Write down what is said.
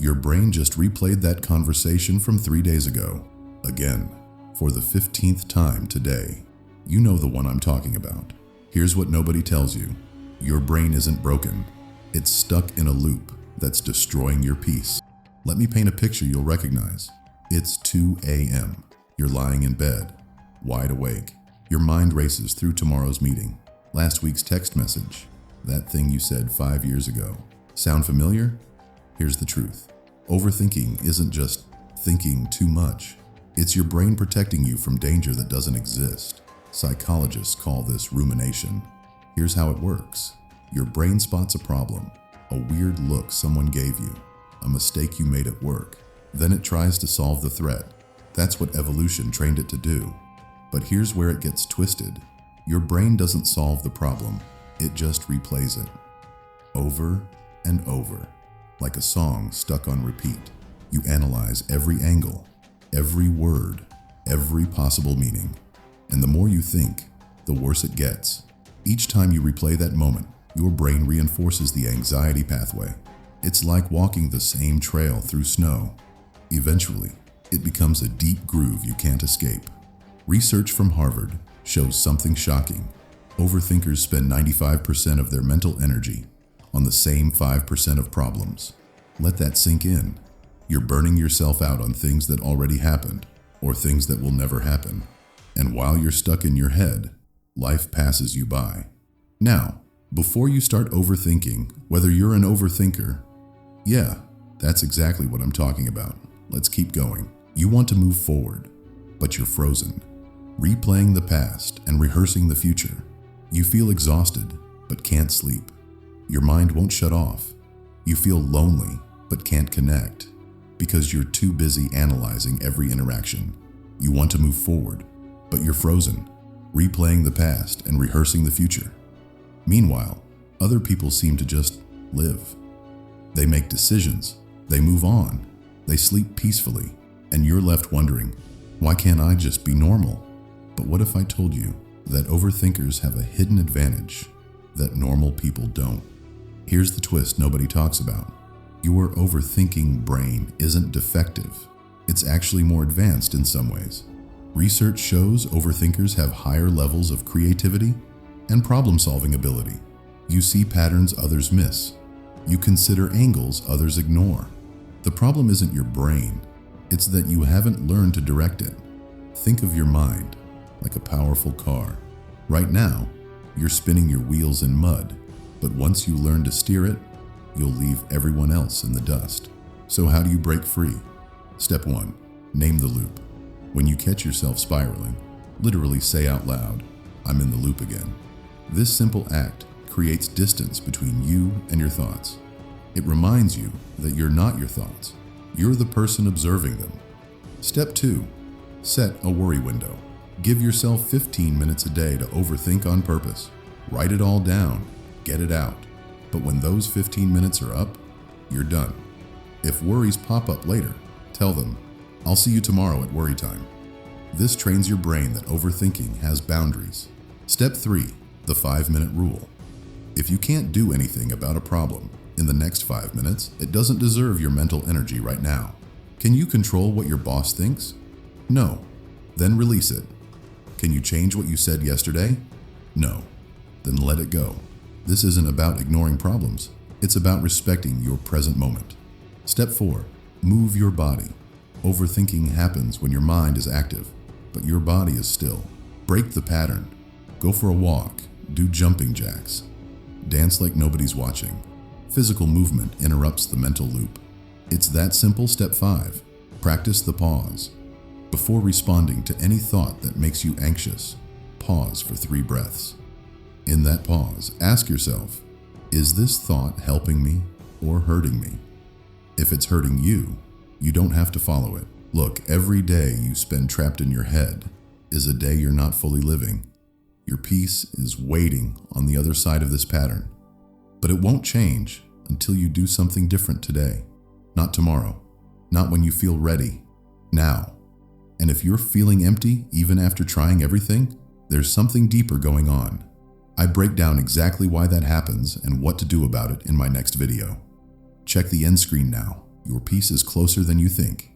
Your brain just replayed that conversation from 3 days ago. Again, for the 15th time today. You know the one I'm talking about. Here's what nobody tells you. Your brain isn't broken. It's stuck in a loop that's destroying your peace. Let me paint a picture you'll recognize. It's 2 a.m. You're lying in bed, wide awake. Your mind races through tomorrow's meeting, last week's text message, that thing you said 5 years ago. Sound familiar? Here's the truth. Overthinking isn't just thinking too much. It's your brain protecting you from danger that doesn't exist. Psychologists call this rumination. Here's how it works. Your brain spots a problem, a weird look someone gave you, a mistake you made at work. Then it tries to solve the threat. That's what evolution trained it to do. But here's where it gets twisted. Your brain doesn't solve the problem. It just replays it. Over and over. Like a song stuck on repeat. You analyze every angle, every word, every possible meaning. And the more you think, the worse it gets. Each time you replay that moment, your brain reinforces the anxiety pathway. It's like walking the same trail through snow. Eventually, it becomes a deep groove you can't escape. Research from Harvard shows something shocking. Overthinkers spend 95% of their mental energy on the same 5% of problems. Let that sink in. You're burning yourself out on things that already happened, or things that will never happen. And while you're stuck in your head, life passes you by. Now, before you start overthinking whether you're an overthinker, yeah, that's exactly what I'm talking about. Let's keep going. You want to move forward, but you're frozen, replaying the past and rehearsing the future. You feel exhausted, but can't sleep. Your mind won't shut off. You feel lonely, but can't connect, because you're too busy analyzing every interaction. You want to move forward, but you're frozen, replaying the past and rehearsing the future. Meanwhile, other people seem to just live. They make decisions, they move on, they sleep peacefully, and you're left wondering, why can't I just be normal? But what if I told you that overthinkers have a hidden advantage that normal people don't? Here's the twist nobody talks about. Your overthinking brain isn't defective. It's actually more advanced in some ways. Research shows overthinkers have higher levels of creativity and problem-solving ability. You see patterns others miss. You consider angles others ignore. The problem isn't your brain. It's that you haven't learned to direct it. Think of your mind like a powerful car. Right now, you're spinning your wheels in mud, but once you learn to steer it, you'll leave everyone else in the dust. So how do you break free? Step 1. Name the loop. When you catch yourself spiraling, literally say out loud, "I'm in the loop again." This simple act creates distance between you and your thoughts. It reminds you that you're not your thoughts. You're the person observing them. Step 2. Set a worry window. Give yourself 15 minutes a day to overthink on purpose. Write it all down. Get it out. But when those 15 minutes are up, you're done. If worries pop up later, tell them, "I'll see you tomorrow at worry time." This trains your brain that overthinking has boundaries. Step 3. The 5-minute rule. If you can't do anything about a problem in the next 5 minutes, it doesn't deserve your mental energy right now. Can you control what your boss thinks? No. Then release it. Can you change what you said yesterday? No. Then let it go. This isn't about ignoring problems. It's about respecting your present moment. Step 4. Move your body. Overthinking happens when your mind is active, but your body is still. Break the pattern. Go for a walk. Do jumping jacks. Dance like nobody's watching. Physical movement interrupts the mental loop. It's that simple. Step 5. Practice the pause. Before responding to any thought that makes you anxious, pause for 3 breaths. In that pause, ask yourself, is this thought helping me or hurting me? If it's hurting you, you don't have to follow it. Look, every day you spend trapped in your head is a day you're not fully living. Your peace is waiting on the other side of this pattern. But it won't change until you do something different today. Not tomorrow. Not when you feel ready. Now. And if you're feeling empty even after trying everything, there's something deeper going on. I break down exactly why that happens and what to do about it in my next video. Check the end screen now Your peace is closer than you think.